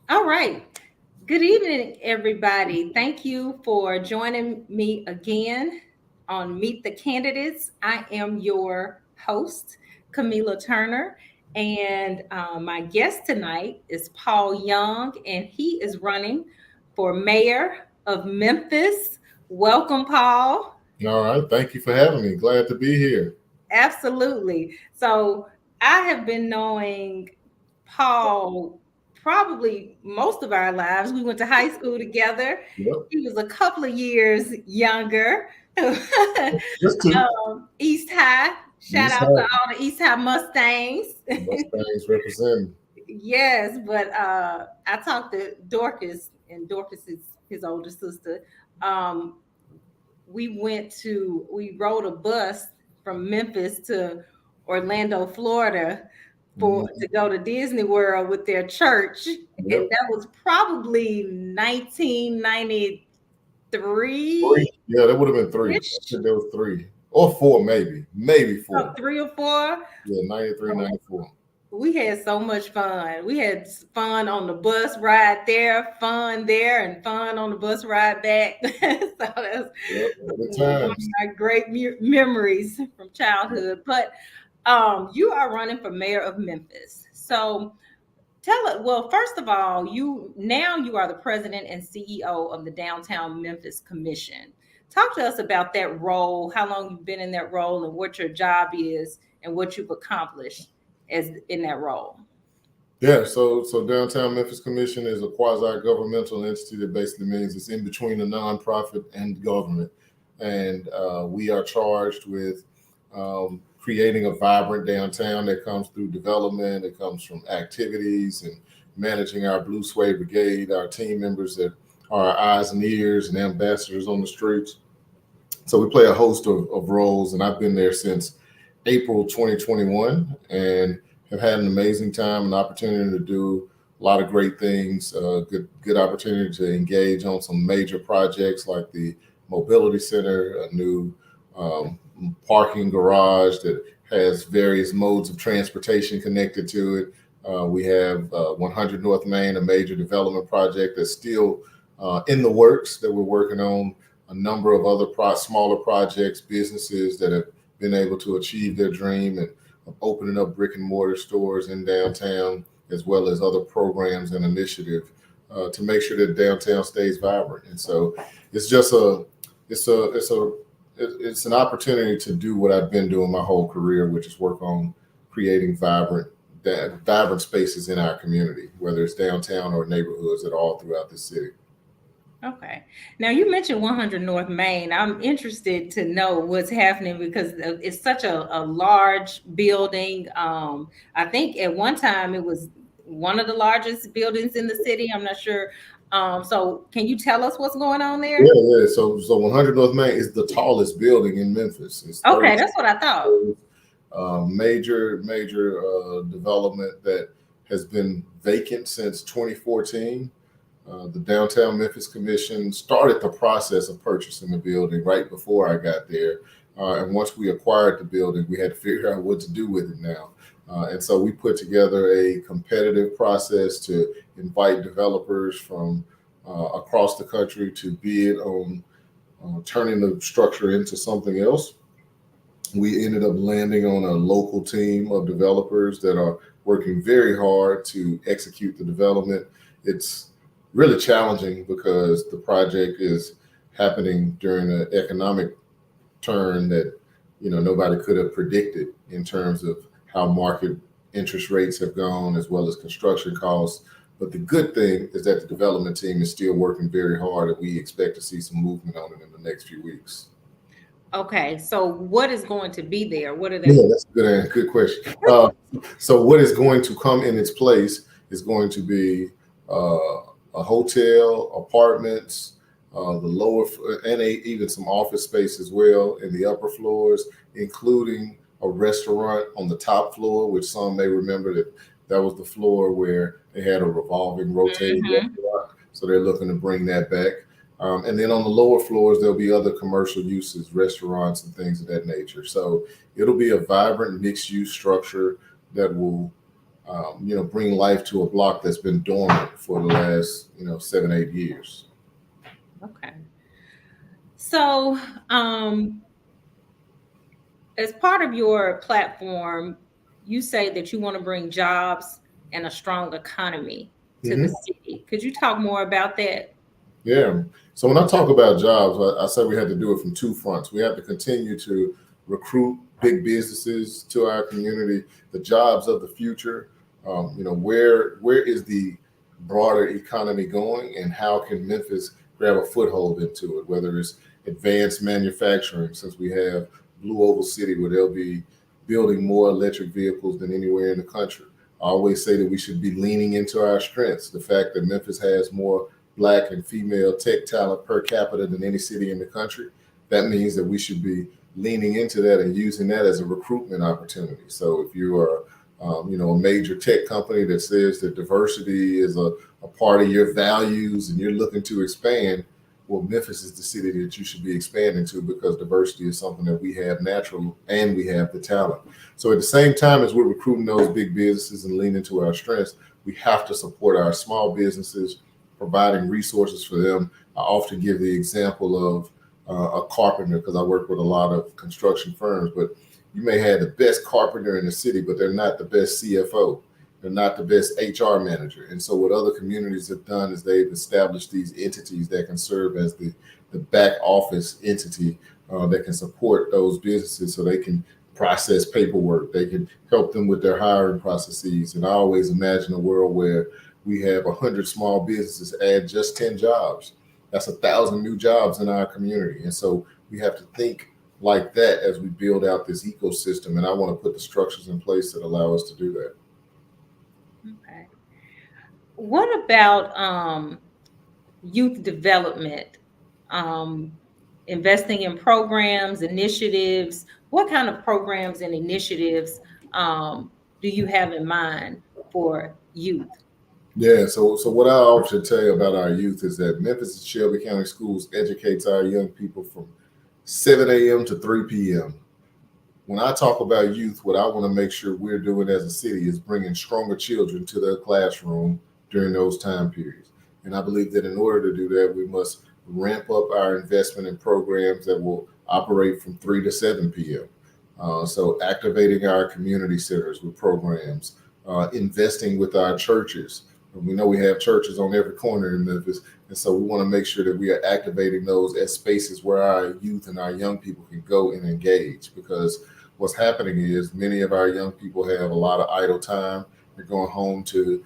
All right. Good evening, everybody. Thank you for joining me again on Meet the Candidates. I am your host, Camila Turner, and my guest tonight is Paul Young, and he is running for mayor of Memphis. Welcome, Paul. All right. Thank you for having me. Glad to be here. Absolutely. So I have been knowing Paul probably most of our lives. We went to high school together. Yep. He was a couple of years younger. Just two. East High. Shout East out to Side. all the East High Mustangs. Mustangs representing. Yes, but I talked to Dorcas, and Dorcas is his older sister. Um, we rode a bus from Memphis to Orlando, Florida for Mhm. to go to Disney World with their church. And Yep. that was probably 1993 Three. Yeah, that would have been three. I ish. think there was three or four, maybe. Maybe Oh, four. 3 or 4. Yeah, 93, Oh, 94. we had so much fun. We had fun on the bus ride there, fun there, and fun on the bus ride back. So that's Yep. Good one of times. my great memories from childhood. But you are running for mayor of Memphis. So tell it. Well, first of all, you are the president and CEO of the Downtown Memphis Commission. Talk to us about that role, how long you've been in that role, and what your job is, and what you've accomplished as in that role. Yeah, so Downtown Memphis Commission is a quasi-governmental entity that basically means it's in between the nonprofit and government, and we are charged with creating a vibrant downtown that comes through development. It comes from activities and managing our Blue Suede Brigade, our team members that are our eyes and ears and ambassadors on the streets. So we play a host of roles, and I've been there since April 2021, and have had an amazing time, an opportunity to do a lot of great things. Good opportunity to engage on some major projects like the mobility center, a new um, parking garage that has various modes of transportation connected to it. We have 100 North Main, a major development project that's still in the works that we're working on. A number of other smaller projects, businesses that have been able to achieve their dream and of opening up brick and mortar stores in downtown, as well as other programs and initiative to make sure that downtown stays vibrant. And so it's just it's a, it's a, it's an opportunity to do what I've been doing my whole career, which is work on creating vibrant spaces in our community, whether it's downtown or neighborhoods at all throughout the city. Okay. Now you mentioned 100 North Main. I'm interested to know what's happening because it's such a large building. I think at one time it was one of the largest buildings in the city. I'm not sure. So can you tell us what's going on Yeah, there? yeah. So 100 North Main is the tallest building in Memphis. It's Okay, 36 that's what I thought. stories. Major development that has been vacant since 2014. The Downtown Memphis Commission started the process of purchasing the building right before I got there. And once we acquired the building, we had to figure out what to do with it now. And so we put together a competitive process to invite developers from across the country to bid on turning the structure into something else. We ended up landing on a local team of developers that are working very hard to execute the development. It's really challenging because the project is happening during an economic turn that nobody could have predicted in terms of how market interest rates have gone as well as construction costs. But the good thing is that the development team is still working very hard, and we expect to see some movement on it in the next few weeks. Okay, so what is going to be there? What are Yeah, they? that's a good question. So what is going to come in its place is going to be a hotel, apartments, the lower and even some office space as well in the upper floors, including a restaurant on the top floor, which some may remember that was the floor where they had a revolving, rotating Mhm. restaurant. So they're looking to bring that back. And then on the lower floors, there'll be other commercial uses, restaurants and things of that nature. So it'll be a vibrant mixed use structure that will bring life to a block that's been dormant for the last 7-8 years. Okay. So, as part of your platform, you say that you want to bring jobs and a strong economy to the city. Could you talk more about that? Yeah. So when I talk about jobs, I say we have to do it from two fronts. We have to continue to recruit big businesses to our community, the jobs of the future. Where is the broader economy going, and how can Memphis grab a foothold into it? Whether it's advanced manufacturing, since we have Blue Oval City, where they'll be building more electric vehicles than anywhere in the country. I always say that we should be leaning into our strengths. The fact that Memphis has more Black and female tech talent per capita than any city in the country, that means that we should be leaning into that and using that as a recruitment opportunity. So if you are, a major tech company that says that diversity is a part of your values and you're looking to expand, well, Memphis is the city that you should be expanding to, because diversity is something that we have natural and we have the talent. So at the same time as we're recruiting those big businesses and leaning to our strengths, we have to support our small businesses, providing resources for them. I often give the example of a carpenter, because I work with a lot of construction firms, but you may have the best carpenter in the city, but they're not the best CFO. They're not the best HR manager. And so what other communities have done is they've established these entities that can serve as the back office entity that can support those businesses, so they can process paperwork. They can help them with their hiring processes. And I always imagine a world where we have 100 small businesses add just 10 jobs. That's 1,000 new jobs in our community. And so we have to think like that as we build out this ecosystem. And I want to put the structures in place that allow us to do that. Okay. What about youth development? Investing in programs, initiatives. What kind of programs and initiatives do you have in mind for youth? Yeah, so what I often tell you about our youth is that Memphis and Shelby County Schools educates our young people from 7 a.m. to 3 p.m. When I talk about youth, what I want to make sure we're doing as a city is bringing stronger children to their classroom during those time periods. And I believe that in order to do that, we must ramp up our investment in programs that will operate from 3 to 7 p.m. So activating our community centers with programs, investing with our churches. We know we have churches on every corner in Memphis, and so we want to make sure that we are activating those as spaces where our youth and our young people can go and engage. Because what's happening is many of our young people have a lot of idle time. They're going home to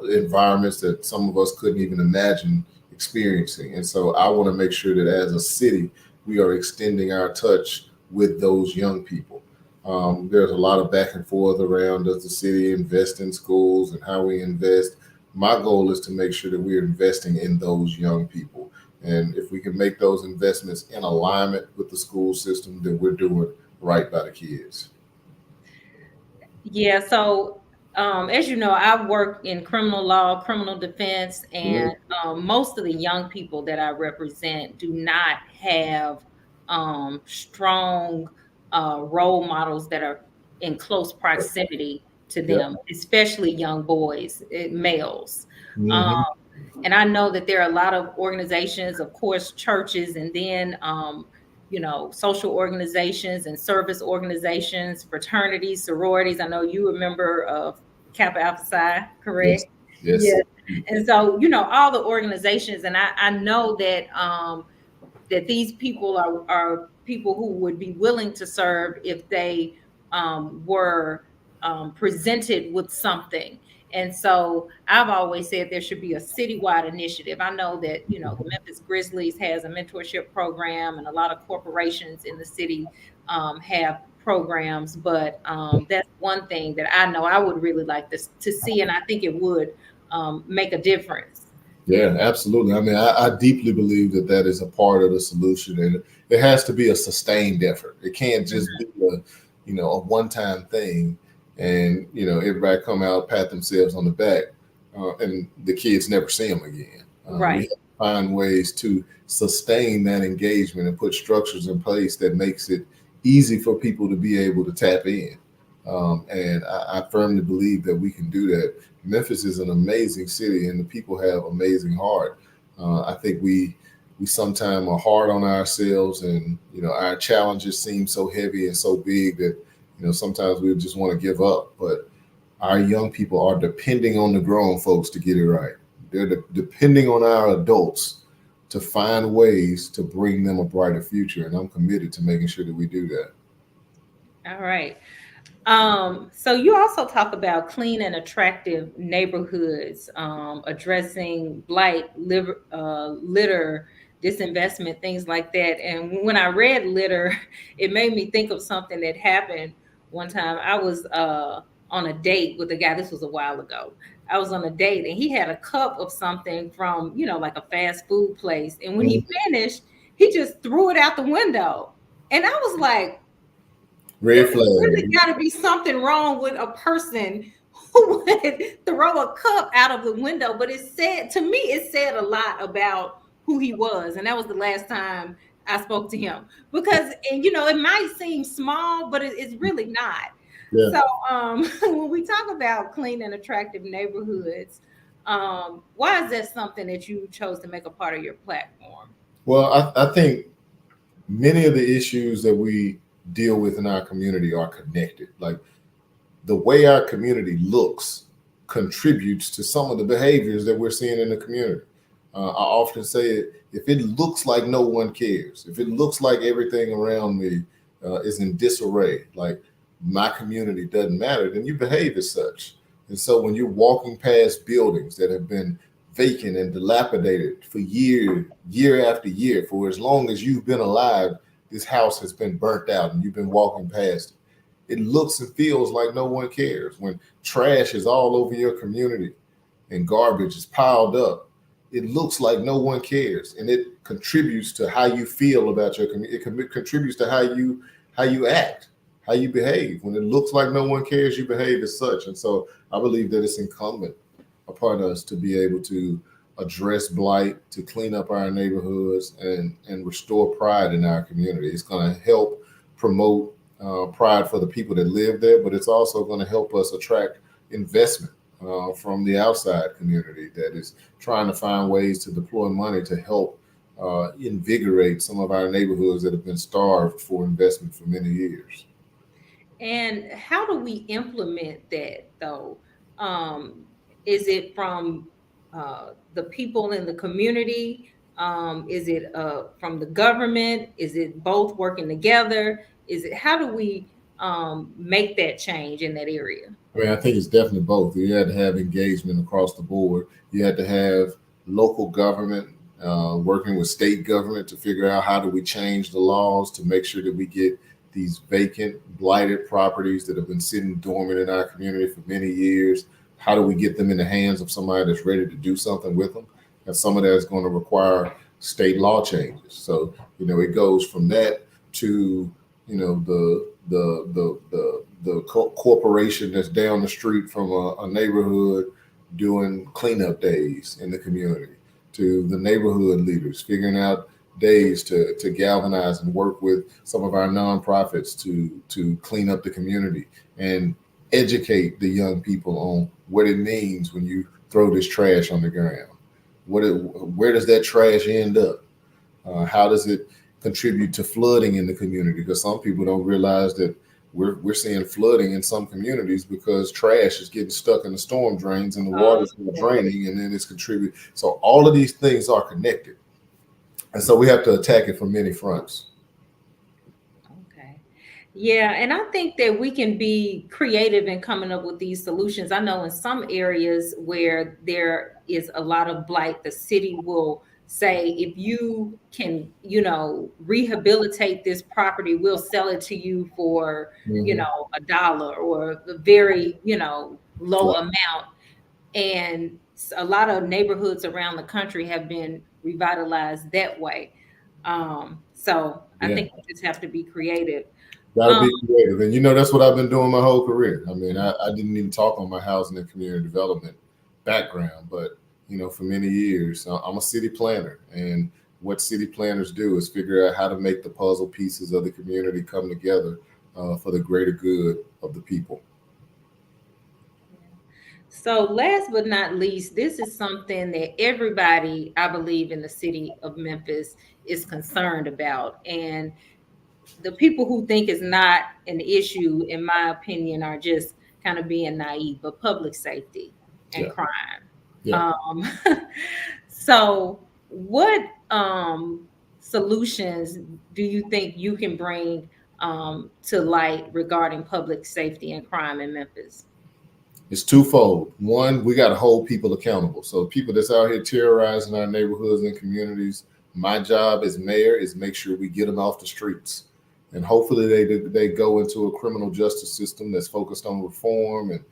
environments that some of us couldn't even imagine experiencing. And so I want to make sure that as a city, we are extending our touch with those young people. There's a lot of back and forth around, does the city invest in schools and how we invest? My goal is to make sure that we're investing in those young people. And if we can make those investments in alignment with the school system, then we're doing right by the kids. Yeah, so as you know, I work in criminal law, criminal defense, and most of the young people that I represent do not have strong role models that are in close proximity to them, especially young boys, males. And I know that there are a lot of organizations, of course, churches, and then social organizations and service organizations, fraternities, sororities. I know you a member of Kappa Alpha Psi, correct? Yes. Yeah. And so, all the organizations, and I know that that these people are people who would be willing to serve if they were presented with something. And so I've always said there should be a citywide initiative. I know that, the Memphis Grizzlies has a mentorship program, and a lot of corporations in the city have programs, but that's one thing that I know I would really like to see, and I think it would make a difference. Yeah, absolutely. I mean, I deeply believe that is a part of the solution, and it has to be a sustained effort. It can't just be a one-time thing, and everybody come out, pat themselves on the back, and the kids never see them again. Right. We have to find ways to sustain that engagement and put structures in place that makes it easy for people to be able to tap in. And I firmly believe that we can do that. Memphis is an amazing city, and the people have amazing heart. I think we sometimes are hard on ourselves, and our challenges seem so heavy and so big that sometimes we just want to give up. But our young people are depending on the grown folks to get it right. They're depending on our adults to find ways to bring them a brighter future, and I'm committed to making sure that we do that. All right. So you also talk about clean and attractive neighborhoods, addressing blight, litter, disinvestment, things like that. And when I read litter, it made me think of something that happened one time. I was on a date with a guy. This was a while ago. I was on a date and he had a cup of something from, like a fast food place. And when he finished, he just threw it out the window. And I was like, Red there's flag. really got to be something wrong with a person who would throw a cup out of the window. But it said a lot about who he was. And that was the last time I spoke to him. Because, and it might seem small, but it's really not. Yeah. So when we talk about clean and attractive neighborhoods, why is that something that you chose to make a part of your platform? Well, I think many of the issues that we deal with in our community are connected. Like the way our community looks contributes to some of the behaviors that we're seeing in the community. I often say it, if it looks like no one cares, if it looks like everything around me is in disarray, like my community doesn't matter, then you behave as such. And so when you're walking past buildings that have been vacant and dilapidated for year after year, for as long as you've been alive, this house has been burnt out and you've been walking past it. It looks and feels like no one cares. When trash is all over your community and garbage is piled up, it looks like no one cares, and it contributes to how you feel about your community. It contributes to how you act, how you behave. When it looks like no one cares, you behave as such. And so I believe that it's incumbent upon us to be able to address blight, to clean up our neighborhoods, and restore pride in our community. It's going to help promote pride for the people that live there, but it's also going to help us attract investment from the outside community that is trying to find ways to deploy money to help invigorate some of our neighborhoods that have been starved for investment for many years. And how do we implement that though? Um, is it from the people in the community? Is it from the government? Is it both working together? How do we make that change in that area? I mean, I think it's definitely both. You had to have engagement across the board. You had to have local government working with state government to figure out how do we change the laws to make sure that we get these vacant, blighted properties that have been sitting dormant in our community for many years. How do we get them in the hands of somebody that's ready to do something with them? And some of that is going to require state law changes. So, it goes from that to, the corporation that's down the street from a neighborhood doing cleanup days in the community, to the neighborhood leaders figuring out days to galvanize and work with some of our nonprofits to clean up the community and educate the young people on what it means when you throw this trash on the ground. Where does that trash end up? How does it contribute to flooding in the community? Because some people don't realize that we're seeing flooding in some communities because trash is getting stuck in the storm drains and the water's draining, and then it's contributing. So all of these things are connected. And so we have to attack it from many fronts. Okay. Yeah, and I think that we can be creative in coming up with these solutions. I know in some areas where there is a lot of blight, the city will say, if you can, rehabilitate this property, we'll sell it to you for, Mhm. $1 or a very, low Right. amount. And a lot of neighborhoods around the country have been revitalized that way. So I Yeah. think we just have to be creative. Got to Um, be creative. And that's what I've been doing my whole career. I mean, I didn't even talk on my housing and community development background, but, for many years, I'm a city planner. And what city planners do is figure out how to make the puzzle pieces of the community come together for the greater good of the people. So, last but not least, this is something that everybody, I believe, in the city of Memphis is concerned about. And the people who think it's not an issue, in my opinion, are just kind of being naive, but public safety and Yeah. crime. Yeah. Um, so, what solutions do you think you can bring to light regarding public safety and crime in Memphis? It's twofold. One, we got to hold people accountable. So people that's out here terrorizing our neighborhoods and communities, my job as mayor is make sure we get them off the streets, and hopefully they go into a criminal justice system that's focused on reform. And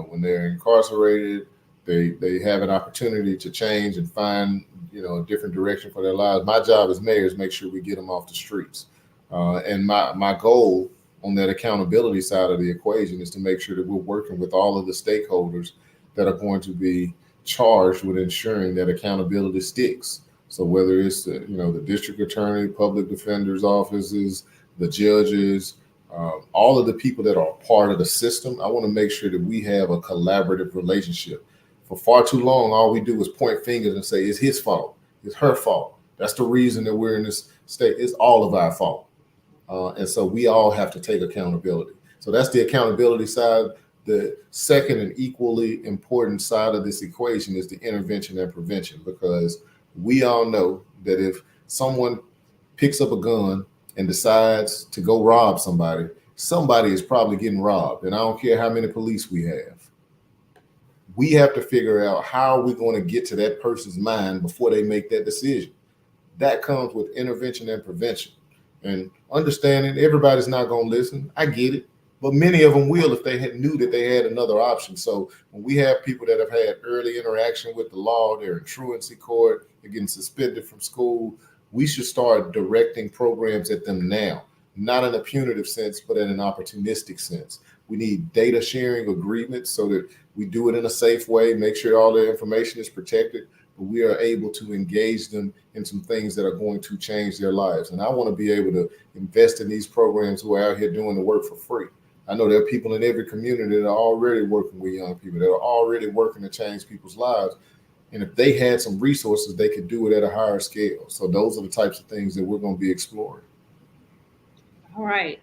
when they're incarcerated, they have an opportunity to change and find a different direction for their lives. My job as mayor is make sure we get them off the streets, and my goal on that accountability side of the equation is to make sure that we're working with all of the stakeholders that are going to be charged with ensuring that accountability sticks. So whether it's the district attorney, public defender's offices, the judges, all of the people that are part of the system, I want to make sure that we have a collaborative relationship. For far too long, all we do is point fingers and say it's his fault, it's her fault. That's the reason that we're in this state. It's all of our fault. And so we all have to take accountability. So that's the accountability side. The second and equally important side of this equation is the intervention and prevention, because we all know that if someone picks up a gun and decides to go rob somebody, somebody is probably getting robbed. And I don't care how many police we have. We have to figure out how we're going to get to that person's mind before they make that decision. That comes with intervention and prevention. And understanding everybody's not going to listen. I get it. But many of them will if they knew that they had another option. So when we have people that have had early interaction with the law, they're in truancy court, they're getting suspended from school, we should start directing programs at them now, not in a punitive sense, but in an opportunistic sense. We need data sharing agreements so that we do it in a safe way, make sure all their information is protected, but we are able to engage them in some things that are going to change their lives. And I want to be able to invest in these programs who are out here doing the work for free. I know there are people in every community that are already working with young people, that are already working to change people's lives. And if they had some resources, they could do it at a higher scale. So those are the types of things that we're going to be exploring. All right.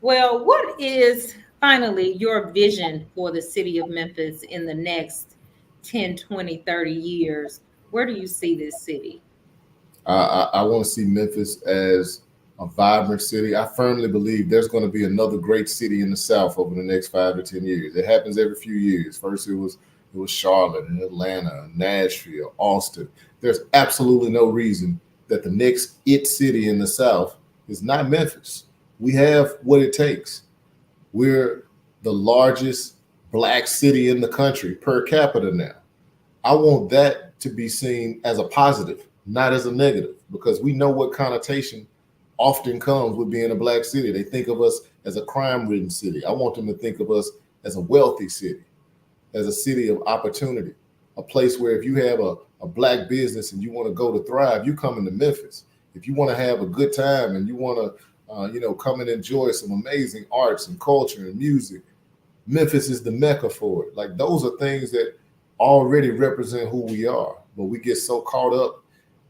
Well, what is finally your vision for the city of Memphis in the next 10, 20, 30 years? Where do you see this city? I want to see Memphis as a vibrant city. I firmly believe there's going to be another great city in the South over the next 5 to 10 years. It happens every few years. First, it was Charlotte and Atlanta, Nashville, Austin. There's absolutely no reason that the next city in the South is not Memphis. We have what it takes. We're the largest Black city in the country per capita now. I want that to be seen as a positive, not as a negative, because we know what connotation often comes with being a Black city. They think of us as a crime-ridden city. I want them to think of us as a wealthy city, as a city of opportunity, a place where if you have a Black business and you want to go to thrive, you come into Memphis. If you want to have a good time and you want to come and enjoy some amazing arts and culture and music, Memphis is the mecca for it. Like, those are things that already represent who we are, but we get so caught up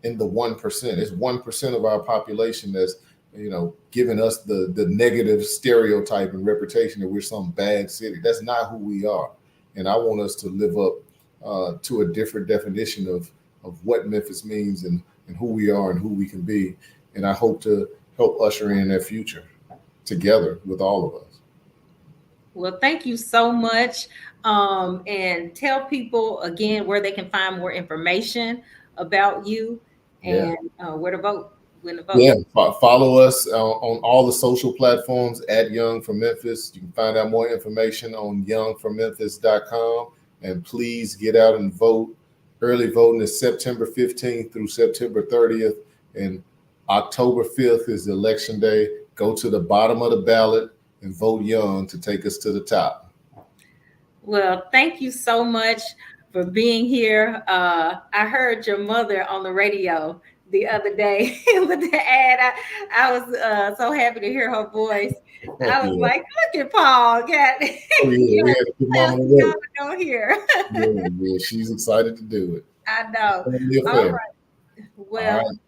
in the 1%. It's 1% of our population that's, giving us the negative stereotype and reputation that we're some bad city. That's not who we are. And I want us to live up to a different definition of what Memphis means and who we are and who we can be. And I hope to help usher in that future together with all of us. Well, thank you so much. And tell people again where they can find more information about you and where to vote, when to vote. Yeah, follow us on all the social platforms at Young for Memphis. You can find out more information on youngformemphis.com. And please get out and vote. Early voting is September 15th through September 30th. And October 5th is election day. Go to the bottom of the ballot and vote Young to take us to the top. Well, thank you so much for being here. I heard your mother on the radio the other day with the ad. I was so happy to hear her voice. I was Yeah. like, look at Paul. Got Oh yeah, we had to get mama to work. Don't hear. Yeah, she's excited to do it. I know. Family All affair. right. All Well, right.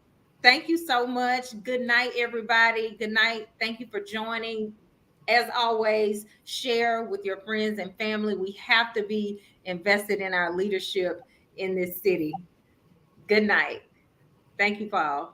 thank you so much. Good night, everybody. Good night. Thank you for joining. As always, share with your friends and family. We have to be invested in our leadership in this city. Good night. Thank you, Paul.